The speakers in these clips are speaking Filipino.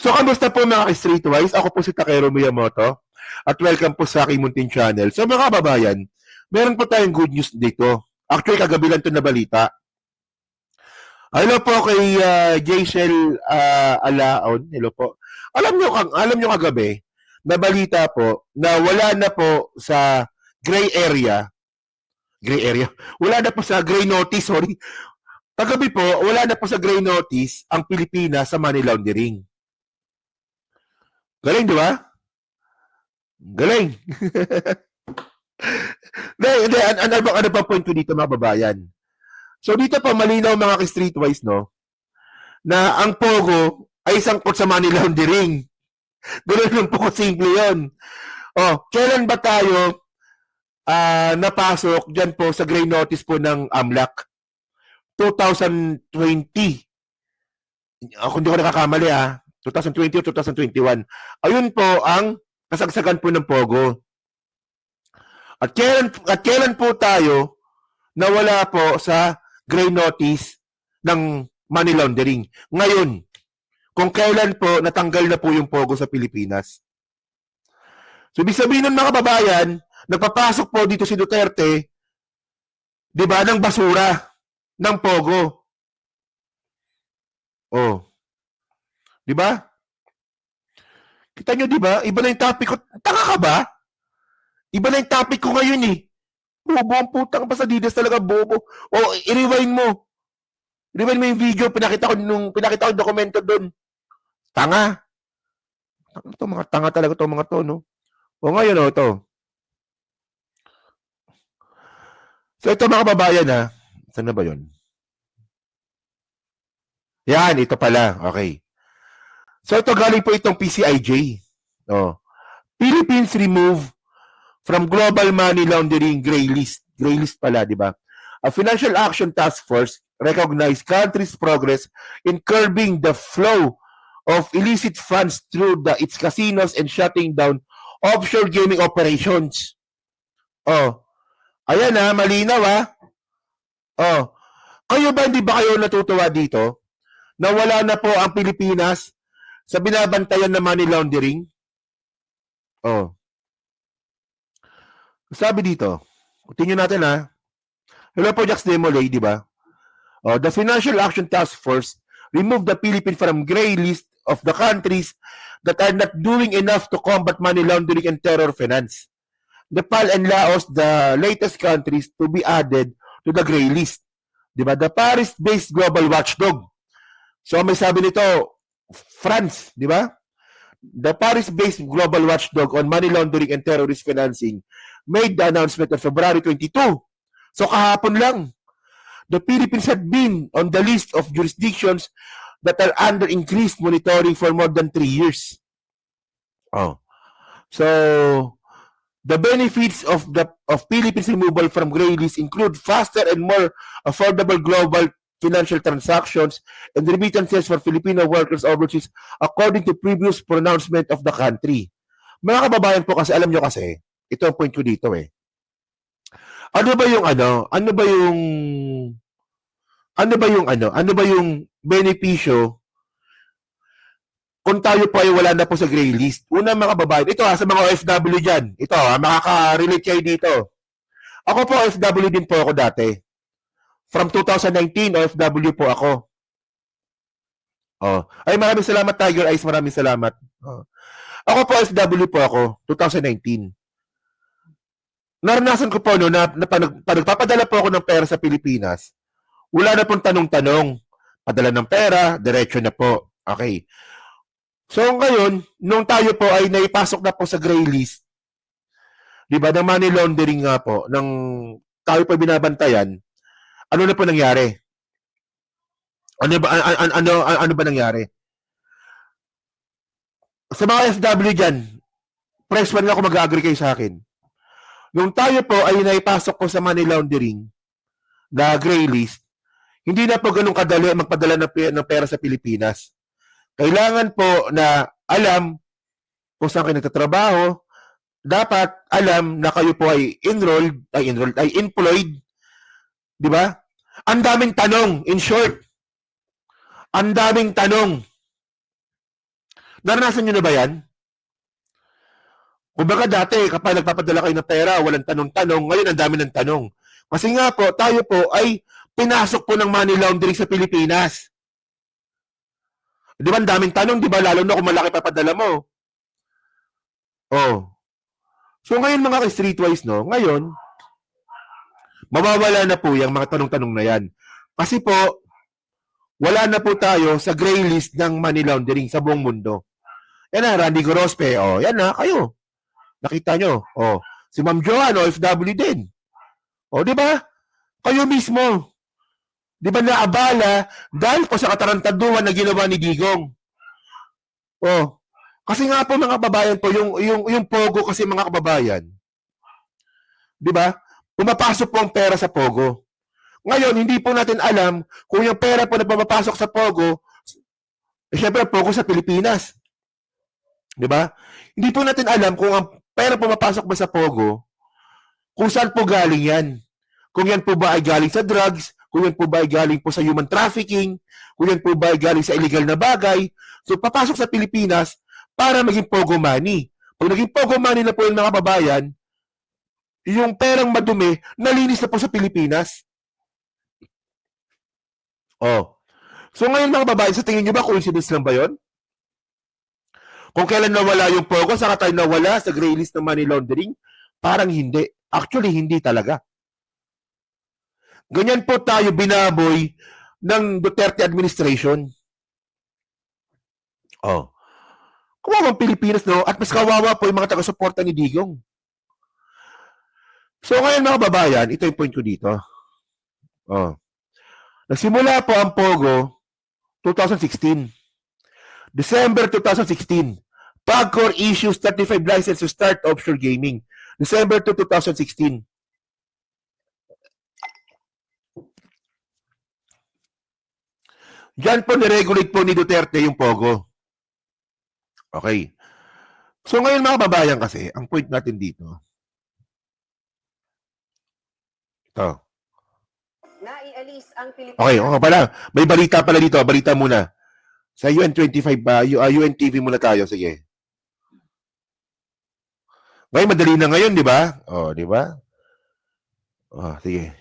So, kamusta po mga ka-Streetwise? Ako po si Takero Miyamoto at welcome po sa aking munting channel. So mga kababayan, meron po tayong good news dito. Actually, kagabi lang ito na balita. Hello po kay Jaisel Alaon. Hello po. Alam nyo kagabi, na balita po na wala na po sa gray area. Gray area? Wala na po sa gray notice, sorry. Kagabi po, wala na po sa gray notice ang Pilipinas sa money laundering. Galing, di ba? Galing. Ano ba point ko dito mga babayan? So dito pa malinaw mga ka-Streetwise, no? Na ang Pogo ay sangkot sa money laundering. Ganun lang po simple yun. Oh, kailan ba tayo napasok dyan po sa gray notice po ng AMLAC? 2020. Kung hindi ko nakakamali 2020 o 2021. Ayun po ang kasagsagan po ng Pogo. At kailan po tayo nawala po sa gray notice ng money laundering? Ngayon, kung kailan po natanggal na po yung Pogo sa Pilipinas. So, ibig sabihin nun mga kababayan, nagpapasok po dito si Duterte, di ba, ng basura, ng Pogo. Oh. Di ba? Kita nyo, di ba? Iba na yung topic ko. Tanga ka ba? Iba na yung topic ko ngayon eh. Bobo ang putang pasadidas talaga, bobo. O, i-rewind mo. Rewind mo yung video, pinakita ko yung dokumento doon. Tanga. Ito, mga tanga talaga itong mga to, no? O ngayon, ito. So, ito mga babayan, Saan na ba yun? Yan, ito pala. Okay. So, ito galing po itong PCIJ. Oh. Philippines remove from global money laundering gray list. Gray list pala, di ba? A Financial Action Task Force recognized countries' progress in curbing the flow of illicit funds through its casinos and shutting down offshore gaming operations. Oh. Ayan malinaw Oh. Kayo ba, hindi ba kayo natutuwa dito na wala na po ang Pilipinas sa binabantayan na money laundering? Oh. Sabi dito, continue natin Hello po, Jax Demolay, di ba? Oh, the Financial Action Task Force removed the Philippines from gray list of the countries that are not doing enough to combat money laundering and terror finance. Nepal and Laos, the latest countries to be added to the gray list. Di ba? The Paris-based global watchdog. So may sabi nito, France, di ba? The Paris-based global watchdog on money laundering and terrorist financing made the announcement on February 22. So kahapon lang, the Philippines had been on the list of jurisdictions that are under increased monitoring for more than 3 years. Oh. So the benefits of Philippines removal from gray list include faster and more affordable global financial transactions and remittances for Filipino workers overseas according to previous pronouncement of the country. Mga kababayan po, kasi alam nyo kasi, ito ang point ko dito Ano ba yung benepisyo kung tayo po ay wala na po sa gray list? Una mga kababayan, ito sa mga OFW dyan, ito makaka-relate kayo dito. Ako po OFW din po ako dati. From 2019, OFW po ako. Ay, maraming salamat, Tiger Eyes. Maraming salamat. Ako po, OFW po ako, 2019. Naranasan ko po, na nagpapadala po ako ng pera sa Pilipinas, wala na pong tanong-tanong. Padala ng pera, diretso na po. Okay. So, ngayon, nung tayo po ay naipasok na po sa gray list, di ba, ng money laundering nga po, ng tayo po binabantayan, ano na po nangyari? Ano ba nangyari? Sa mga FW dyan, press 1 ako mag-agree kayo sa akin. Nung tayo po ay naipasok ko sa money laundering, na gray list, hindi na po ganun kadali magpadala ng pera sa Pilipinas. Kailangan po na alam kung saan kayo nagtatrabaho, dapat alam na kayo po ay employed, di ba? Ang daming tanong, in short. Ang daming tanong. Naranasan nyo na ba yan? Kumbaga dati, kapag nagpapadala kayo ng pera, walang tanong-tanong. Ngayon, ang dami ng tanong. Kasi nga po, tayo po ay pinasok po ng money laundering sa Pilipinas. Di ba, ang daming tanong, di ba? Lalo na kung malaki papadala mo. Oh. So ngayon mga ka-streetwise, no? Ngayon, mawawala na po yung mga tanong-tanong na yan. Kasi po, wala na po tayo sa gray list ng money laundering sa buong mundo. Yan na, Randy Gorospe. Oh, yan na, kayo. Nakita nyo. Oh, si Ma'am Joanne, OFW din. Oh, di ba? Kayo mismo. Di ba naabala dahil po sa katarantaduhan na ginawa ni Digong? Oh, kasi nga po mga kababayan po, yung Pogo kasi mga kababayan, di ba? Pumapasok po ang pera sa Pogo. Ngayon, hindi po natin alam kung yung pera po na pumapasok sa Pogo, syempre Pogo sa Pilipinas. Di ba? Hindi po natin alam kung ang pera pumapasok ba sa Pogo, kung saan po galing yan. Kung yan po ba ay galing sa drugs, kung yan po ba ay galing po sa human trafficking, kung yan po ba ay galing sa illegal na bagay. So, papasok sa Pilipinas para maging Pogo money. Pag naging Pogo money na po yung mga kababayan, yung perang madumi, nalinis na po sa Pilipinas. Oh. So, ngayon mga kababayan, sa tingin nyo ba, coincidence lang ba yun? Kung kailan nawala yung Pogo, saka tayo nawala sa gray list ng money laundering, parang hindi. Actually, hindi talaga. Ganyan po tayo binaboy ng Duterte administration. Oh. Kawawang Pilipinas, no? At mas kawawa po yung mga taga-suporta ni Digong. So ngayon mga babayan, ito yung point ko dito. Oh. Nagsimula po ang Pogo 2016. December 2016. PAGCOR issues 35 license to start offshore gaming. December 2016. Diyan po niregulate po ni Duterte yung Pogo. Okay. So ngayon mga babayan kasi, ang point natin dito. Ito. Naialis ang Pilipinas. Okay, okay pala. May balita pala dito. Balita muna. Sa UN25 ba? UNTV muna tayo. Sige. Ngayon, madali na ngayon, di ba? Oh, di ba? Oh, sige.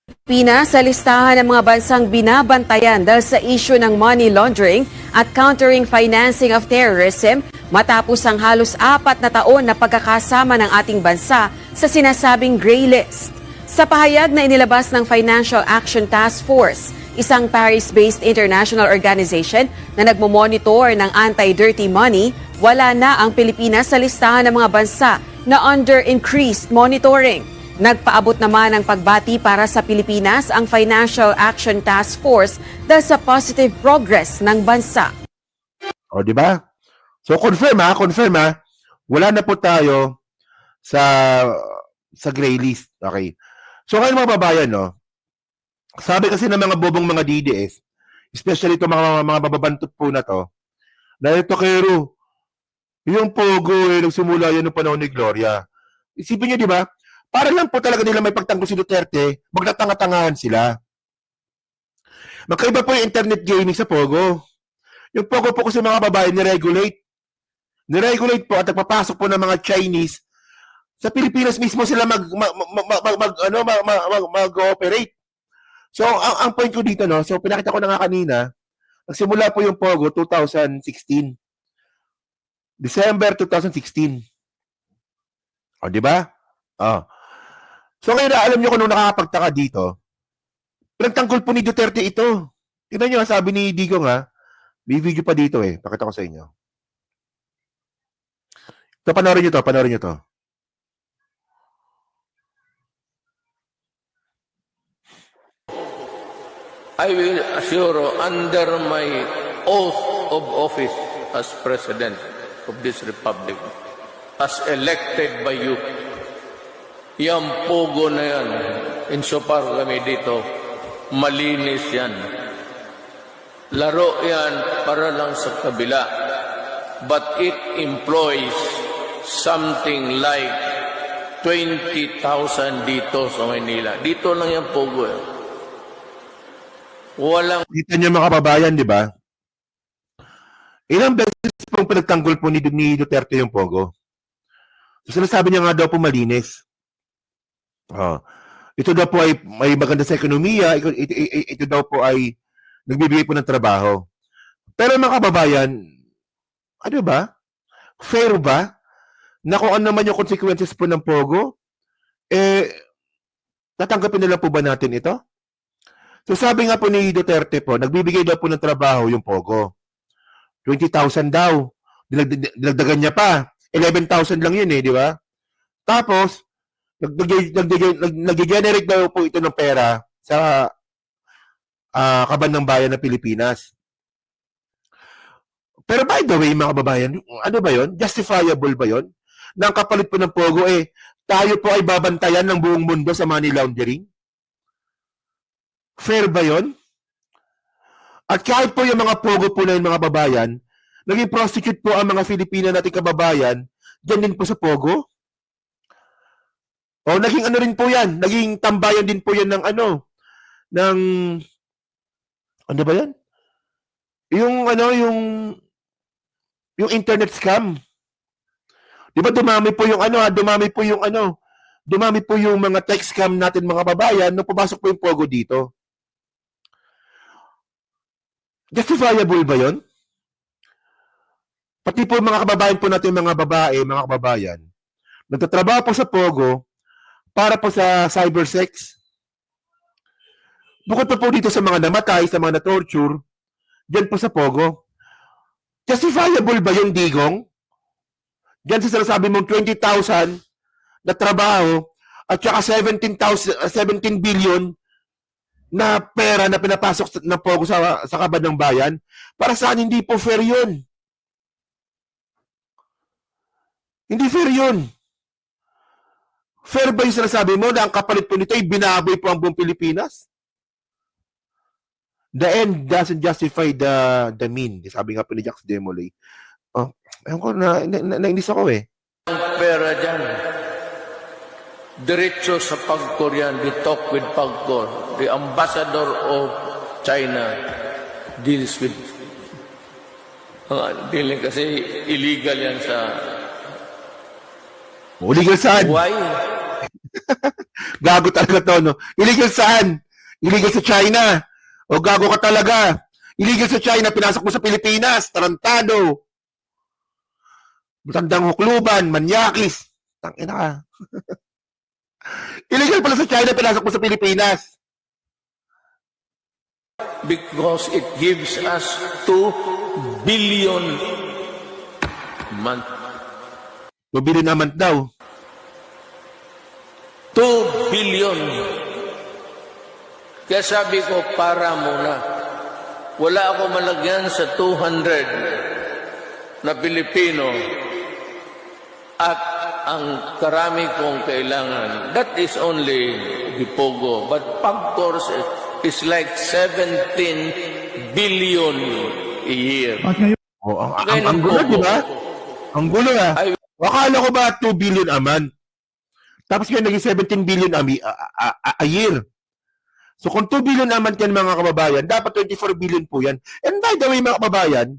Pilipinas sa listahan ng mga bansang binabantayan dahil sa issue ng money laundering at countering financing of terrorism matapos ang halos 4 na taon na pagkakasama ng ating bansa sa sinasabing gray list. Sa pahayag na inilabas ng Financial Action Task Force, isang Paris-based international organization na nagmomonitor ng anti-dirty money, wala na ang Pilipinas sa listahan ng mga bansa na under increased monitoring. Nagpaabot naman ng pagbati para sa Pilipinas ang Financial Action Task Force dahil sa positive progress ng bansa. O, di ba? So, confirm ha. Wala na po tayo sa gray list. Okay. So, ngayon mga babayan, no? Sabi kasi ng mga bobong mga DDS, especially ito mga mababantot po na to, na ito kay Ru, yung Pogo, nagsimula yan noong panahon ni Gloria. Isipin niyo, di ba? Para lang po talaga nila may pagtanggol si Duterte, magtatanga-tangahan sila. Magkaiba po yung internet gaming sa Pogo. Yung Pogo po kasi mga babae niregulate. Niregulate po at nagpapasok po ng mga Chinese. Sa Pilipinas mismo sila mag-ooperate. So, ang point ko dito, no? So, pinakita ko na nga kanina, nagsimula po yung Pogo 2016. December 2016. O, di ba? Oh. So, ngayon na alam nyo kung nung nakakapagtaka dito, pinagtanggol po ni Duterte ito. Tignan nyo, sabi ni Digong ha, may video pa dito eh. Pakita ko sa inyo. Ito, panoorin nyo to. I will assure under my oath of office as President of this Republic, as elected by you, yung Pogo na yan, insofar kami dito, malinis yan. Laro yan para lang sa kabila. But it employs something like 20,000 dito sa Manila. Dito lang yung Pogo eh. Walang... Kita nyo mga kababayan, di ba? Ilang beses pong pinagtanggol po ni Duterte yung Pogo. So, sinasabi niya nga daw po malinis. Oh. Ito daw po ay may maganda sa ekonomiya, ito daw po ay nagbibigay po ng trabaho. Pero mga kababayan, ano ba? Fair ba? Na kung ano naman yung consequences po ng Pogo, tatanggapin nila po ba natin ito? So sabi nga po ni Duterte po, nagbibigay daw po ng trabaho yung Pogo. 20,000 daw. Dinagdagan niya pa. 11,000 lang yun di ba? Tapos, nag-generate daw po ito ng pera sa kaban ng bayan ng Pilipinas. Pero by the way, mga kababayan, ano ba yon? Justifiable ba yon? Na ang kapalit po ng Pogo tayo po ay babantayan ng buong mundo sa money laundering? Fair ba yon? At kahit po yung mga Pogo po na yung mga babayan, naging prostitute po ang mga Filipina nating kababayan, dyan din po sa Pogo. O naging ano rin po yan, naging tambayan din po yan ng ano ba yan? Yung internet scam. Di ba dumami po yung mga text scam natin mga babayan nung pumasok po yung Pogo dito. Justifiable ba yon? Pati po mga kababayan po natin, mga babae, mga kababayan, nagtatrabaho po sa Pogo para po sa cybersex. Bukod pa po dito sa mga namatay, sa mga na-torture, dyan po sa Pogo. Justifiable ba yung digong? Dyan sa sinasabi mong 20,000 na trabaho at saka 17 billion na pera na pinapasok ng Pogo sa kabad ng bayan, para saan hindi po fair yun? Hindi fair yun. Fair ba yung sinasabi mo na ang kapalit po nito ay binaboy po ang buong Pilipinas? The end doesn't justify the mean. Sabi nga po ni Jax Demolay. Oh, ayun ko, nainis ako Ang pera dyan. Diretso sa PAGCOR yan. We talk with PAGCOR. The ambassador of China deals with dealing kasi illegal yan sa Illegal saan? Why? Gago talaga to, no? Illegal saan? Illegal sa China. O gago ka talaga. Illegal sa China, pinasok mo sa Pilipinas. Tarantado. Matandang hukluban, manyakis. Tangina ka. Illegal pala sa China, pinasok mo sa Pilipinas. Because it gives us 2 billion month. Mabili naman daw. 2 billion. Kaya sabi ko, para muna. Wala ako malagyan sa 200 na Pilipino at ang karami kong kailangan. That is only the Pogo. But PAGCOR is like 17 billion a year. Oh, ang gulo, di ba? Ang gulo Akala ko ba 2 billion a month? Tapos ngayon naging 17 billion a year. So kung 2 billion a month yan mga kababayan, dapat 24 billion po yan. And by the way mga kababayan,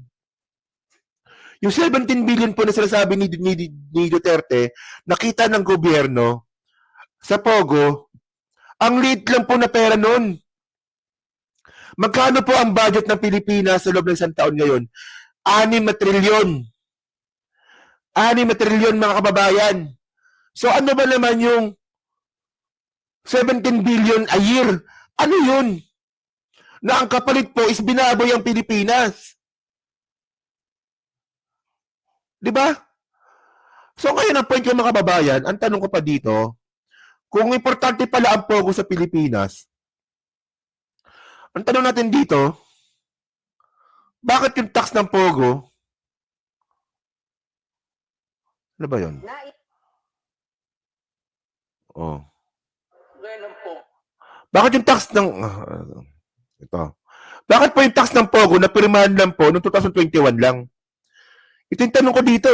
yung 17 billion po na sinasabi ni Duterte, nakita ng gobyerno sa Pogo, ang liit lang po na pera nun. Magkano po ang budget ng Pilipinas sa loob ng isang taon ngayon? 6 na trilyon. 6 na trilyon mga kababayan. So ano ba naman yung 17 billion a year? Ano yun? Na ang kapalit po is binaboy ang Pilipinas. Di ba? So ngayon ang point ko mga kababayan, ang tanong ko pa dito, kung importante pala ang Pogo sa Pilipinas, ang tanong natin dito, bakit yung tax ng Pogo, ano ba yun? Oh. Bakit yung tax ng ito? Bakit po yung tax ng Pogo na pirmahan lang po noong 2021 lang? Ito yung tanong ko dito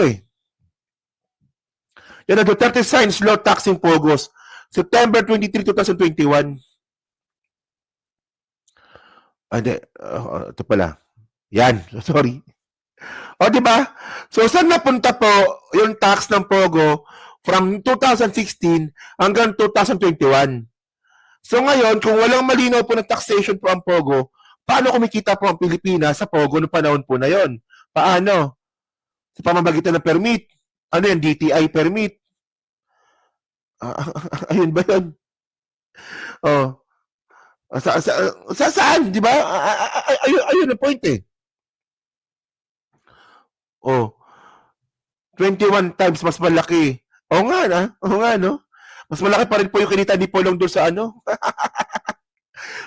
Yan ang Duterte signs law taxing Pogos. September 23, 2021. Ito pala. Yan. Sorry. O, di ba? So, saan napunta po yung tax ng Pogo from 2016 hanggang 2021? So, ngayon, kung walang malinaw po ng taxation po ang Pogo, paano kumikita po ang Pilipinas sa Pogo noong panahon po na yon? Paano? Sa pamamagitan ng permit. Ano yan? DTI permit. Ayun ba yun? Oh. Saan? Di ba? Ayun ang point eh. Oh. 21 times mas malaki. Oo nga na. Oo nga, no? Mas malaki pa rin po yung kinita ni Polong doon sa ano?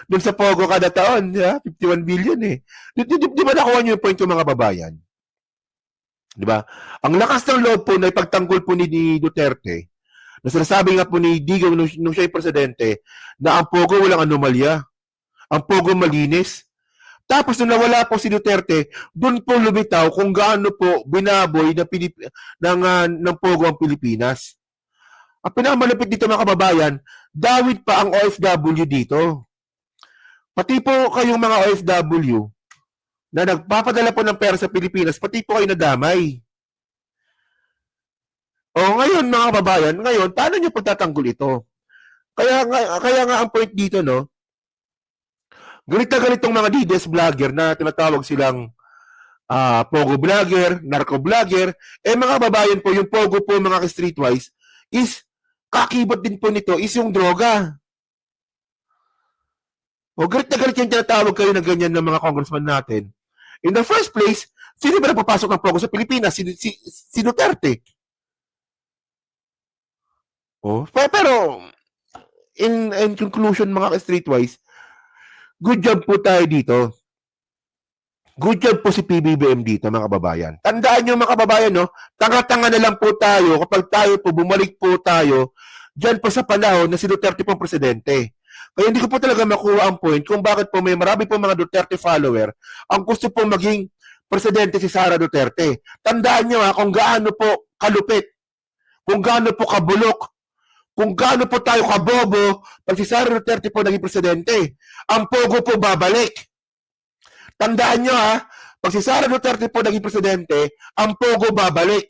Doon sa Pogo kada taon. Yeah? 51 billion eh. Di ba nakuha niyo yung point yung mga babayan? Di ba? Ang lakas ng loob po na ipagtanggol po ni Duterte, na sinasabi nga po ni Digong nung siya yung presidente, na ang Pogo walang anomalya. Ang Pogo malinis. Tapos nung nawala po si Duterte, doon po lumitaw kung gaano po binaboy ng Pogo ang Pilipinas. Ang pinakamalapit dito mga kababayan, dawit pa ang OFW dito. Pati po kayong mga OFW na nagpapadala po ng pera sa Pilipinas, pati po kayo nadamay. O ngayon mga kababayan, ngayon, paano nyo pagtatanggol ito? Kaya nga ang point dito, no? Galit na galit tong mga DDS vlogger na tinatawag silang Pogo vlogger, narco vlogger. Eh mga kababayan po, yung Pogo po mga streetwise is kakibot din po nito is yung droga. O galit na galit yung tinatawag kayo na ganyan ng mga congressman natin. In the first place, sino ba napapasok ng Pogo sa Pilipinas? Si Duterte. Oh, pero in conclusion mga streetwise, good job po tayo dito. Good job po si PBBM dito mga kababayan. Tandaan nyo mga kababayan, no? Tanga-tanga na lang po tayo kapag tayo po, bumalik po tayo dyan po sa panahon na si Duterte pong presidente. Kaya hindi ko po talaga makuha ang point kung bakit po may marami po mga Duterte follower ang gusto po maging presidente si Sara Duterte. Tandaan nyo kung gaano po kalupit, kung gaano po kabulok, kung gaano po tayo kabobo pag si Sara Duterte po naging presidente. Ang Pogo po babalik. Tandaan nyo pag si Sara Duterte po naging presidente, ang Pogo babalik.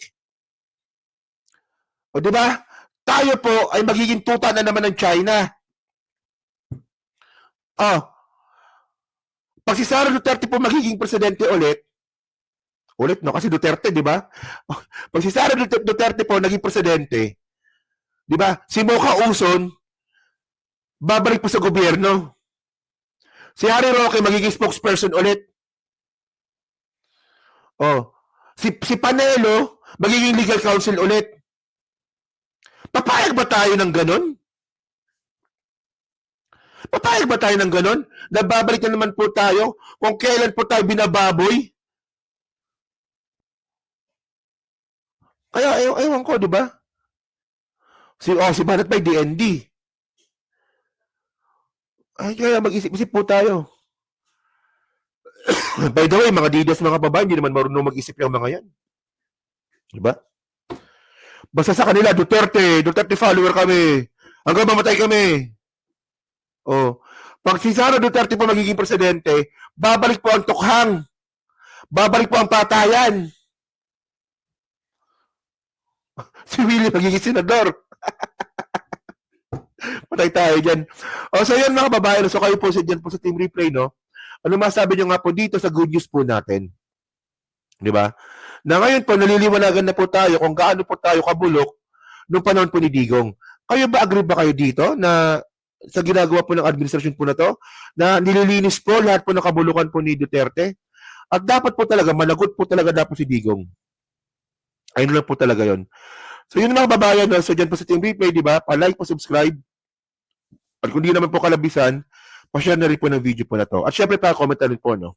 O di ba? Tayo po ay magiging tuta na naman ng China. Pag si Sara Duterte po magiging presidente ulit no, kasi Duterte, di ba? Pag si Sara Duterte po naging presidente, di ba? Si Mocha Uson, babalik po sa gobyerno. Si Harry Roque magiging spokesperson ulit. Si Panelo magiging legal counsel ulit. Papayag ba tayo ng ganon? Papayag ba tayo ng ganon? Nababalik na naman po tayo kung kailan po tayo binababoy. Kaya ewan ko, di ba? Si Banat by DND. Ay, kaya mag-isip-isip po tayo. By the way, mga DDS, mga babae, hindi naman marunong mag-isip yung mga yan. Diba? Basta sa kanila, Duterte follower kami. Hanggang mamatay kami. Pag si Sara Duterte po magiging presidente, babalik po ang tukhang. Babalik po ang patayan. Si Willie magiging senador. Patay tayo dyan. So yan mga babae, so kayo po dyan po sa Team Replay, no? Ano masabi nyo nga po dito sa good news po natin? Di ba? Na ngayon po, naliliwanagan na po tayo kung gaano po tayo kabulok nung panahon po ni Digong. Kayo ba, agree ba kayo dito na sa ginagawa po ng administrasyon po na to, na nililinis po lahat po ng kabulukan po ni Duterte? At dapat po talaga, managot po talaga dapat si Digong. Ayun lang po talaga yon. So yun mga babayan, so dyan po sa Team Replay, di ba? Pa-like po, subscribe. At kung di naman po kalabisan, pa-share na rin po ng video po na to. At syempre pa-comment na rin po, no?